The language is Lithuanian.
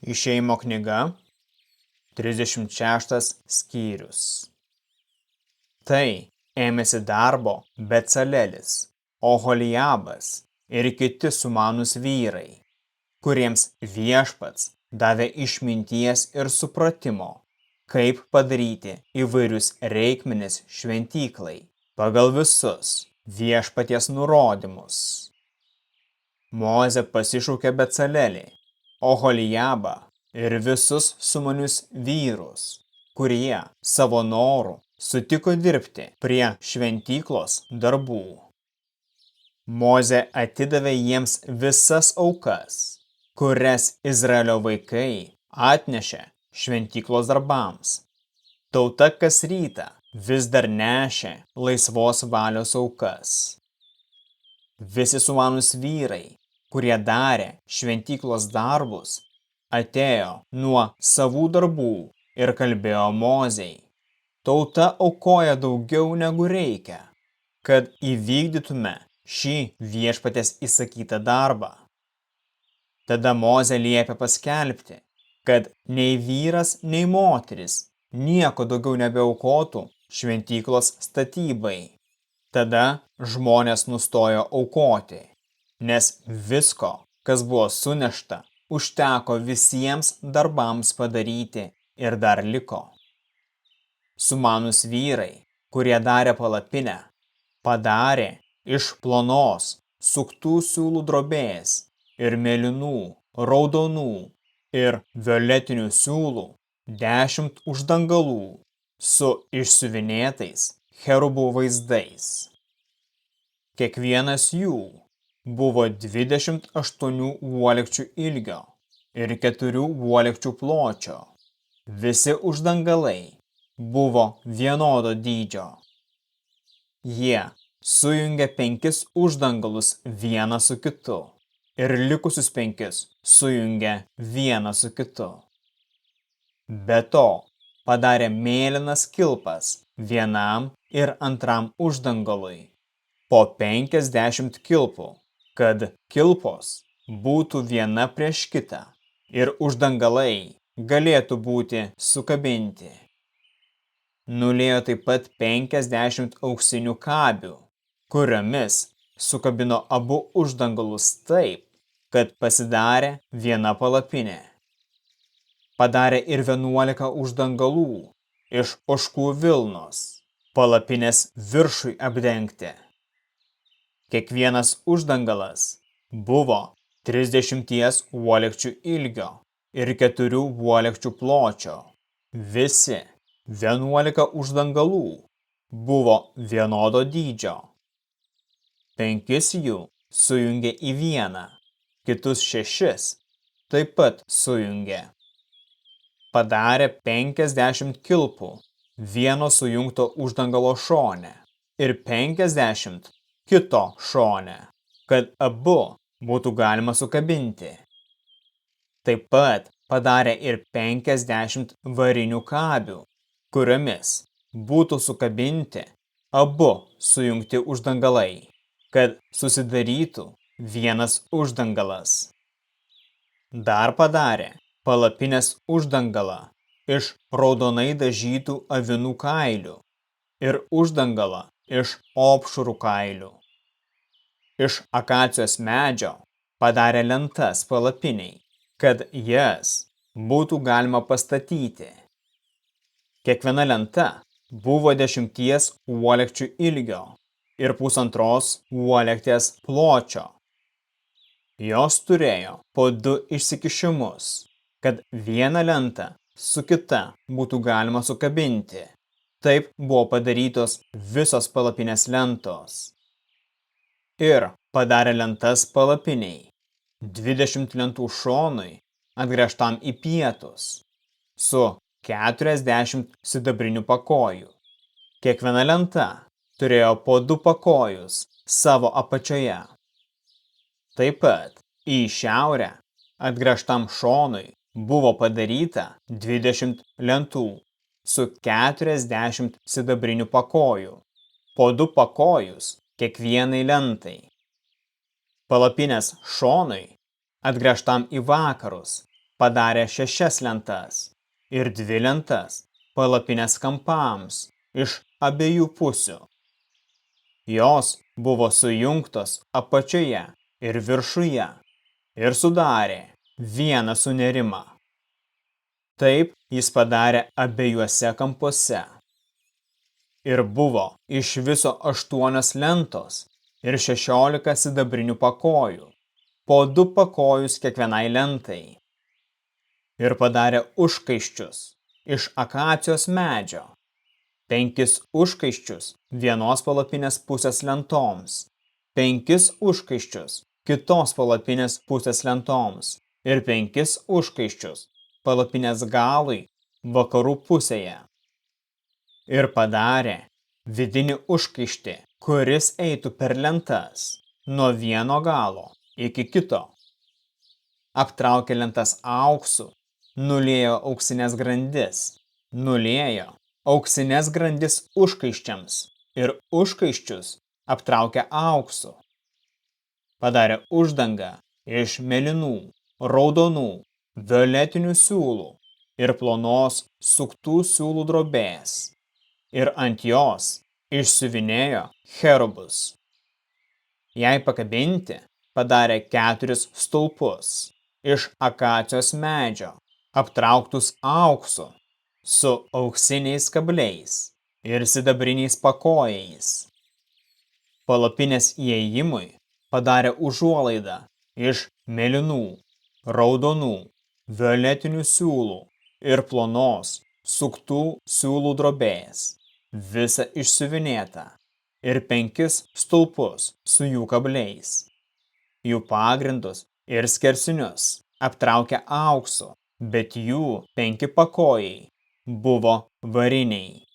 Išėjimo knyga, 36 skyrius. Tai ėmėsi darbo Becalelis, Oholijabas ir kiti sumanūs vyrai, kuriems Viešpats davė išminties ir supratimo, kaip padaryti įvairius reikmenis šventyklai pagal visus Viešpaties nurodymus. Mozė pasišaukė Becalelį, Oholijabą ir visus sumanius vyrus, kurie savo norų sutiko dirbti prie šventyklos darbų. Mozė atidavė jiems visas aukas, kurias Izraelio vaikai atnešė šventyklos darbams. Tauta kas rytą vis dar nešė laisvos valios aukas. Visi sumanūs vyrai, kurie darė šventyklos darbus, atėjo nuo savų darbų ir kalbėjo Mozei: tauta aukoja daugiau negu reikia, kad įvykdytume šį Viešpaties įsakytą darbą. Tada Mozė liepė paskelbti, kad nei vyras, nei moteris nieko daugiau nebeaukotų šventyklos statybai. Tada žmonės nustojo aukoti, nes visko, kas buvo sunešta, užteko visiems darbams padaryti ir dar liko. Sumanūs vyrai, kurie darė palapinę, padarė iš plonos, suktų siūlų drobės ir mėlynų, raudonų ir violetinių siūlų 10 uždangalų su išsiuvinėtais cherubų vaizdais. Kiekvienas jų buvo 28 uolekčių ilgio ir 4 uolekčių pločio. Visi uždangalai buvo vienodo dydžio. Jie sujungė 5 uždangalus vieną su kitu ir likusius 5 sujungė vieną su kitu. Be to, padarė mėlynas kilpas vienam ir antram uždangalui, po 50 kilpų, kad kilpos būtų viena prieš kitą ir uždangalai galėtų būti sukabinti. Nulėjo taip pat 50 auksinių kabių, kuriomis sukabino abu uždangalus taip, kad pasidarė viena palapinė. Padarė ir 11 uždangalų iš ožkų vilnos, palapinės viršui apdengti. Kiekvienas uždangalas buvo 30 uolekčių ilgio ir 4 uolekčių pločio. Visi 11 uždangalų buvo vienodo dydžio. 5 jų sujungė į vieną, kitus 6 taip pat sujungė. Padarė 50 kilpų vieno sujungto uždangalo šone ir 50 kito šone, kad abu būtų galima sukabinti. Taip pat padarė ir 50 varinių kabių, kuriomis būtų sukabinti abu sujungti uždangalai, kad susidarytų vienas uždangalas. Dar padarė palapinės uždangalą iš raudonai dažytų avinų kailių ir uždangalą iš opšrų kailių. Iš akacijos medžio padarė lentas palapiniai, kad jas būtų galima pastatyti. Kiekviena lenta buvo 10 uolekčių ilgio ir 1,5 uolektės pločio. Jos turėjo po 2 išsikišimus, kad vieną lentą su kita būtų galima sukabinti. Taip buvo padarytos visos palapinės lentos. Ir padarė lentas palapiniai, 20 lentų šonui atgręžtam į pietus, su 40 sidabrinių pakojų. Kiekviena lenta turėjo po 2 pakojus savo apačioje. Taip pat į šiaurę atgręžtam šonui buvo padaryta 20 lentų su 40 sidabrinių pakojų, po 2 pakojus kiekvienai lentai. Palapinės šonui atgręžtam į vakarus padarė 6 lentas ir 2 lentas palapinės kampams iš abiejų pusių. Jos buvo sujungtos apačioje ir viršuje ir sudarė vieną sunėrimą. Taip jis padarė abiejuose kampuose. Ir buvo iš viso 8 lentos ir 16 sidabrinių pakojų, po 2 pakojus kiekvienai lentai. Ir padarė užkaiščius iš akacijos medžio, 5 užkaiščius vienos palapinės pusės lentoms, 5 užkaiščius kitos palapinės pusės lentoms ir 5 užkaiščius palapinės galui vakarų pusėje. Ir padarė vidinį užkaištį, kuris eitų per lentas nuo vieno galo iki kito. Aptraukė lentas auksu, nuliejo auksinės grandis, nuliejo auksinės grandis užkaiščiams ir užkaiščius aptraukė auksu. Padarė uždangą iš mėlynų, raudonų, violetinių siūlų ir plonos suktų siūlų drobės, ir ant jos išsiuvinėjo cherubus. Jai pakabinti padarė 4 stulpus iš akacijos medžio, aptrauktus auksu, su auksiniais kabliais ir sidabriniais pakojais. Palapinės įėjimui padarė užuolaidą iš mėlynų, raudonų, violetinių siūlų ir plonos suktų siūlų drobės, visa išsiuvinėta, ir 5 stulpus su jų kabliais. Jų pagrindus ir skersinius aptraukė auksu, bet jų 5 pakojai buvo variniai.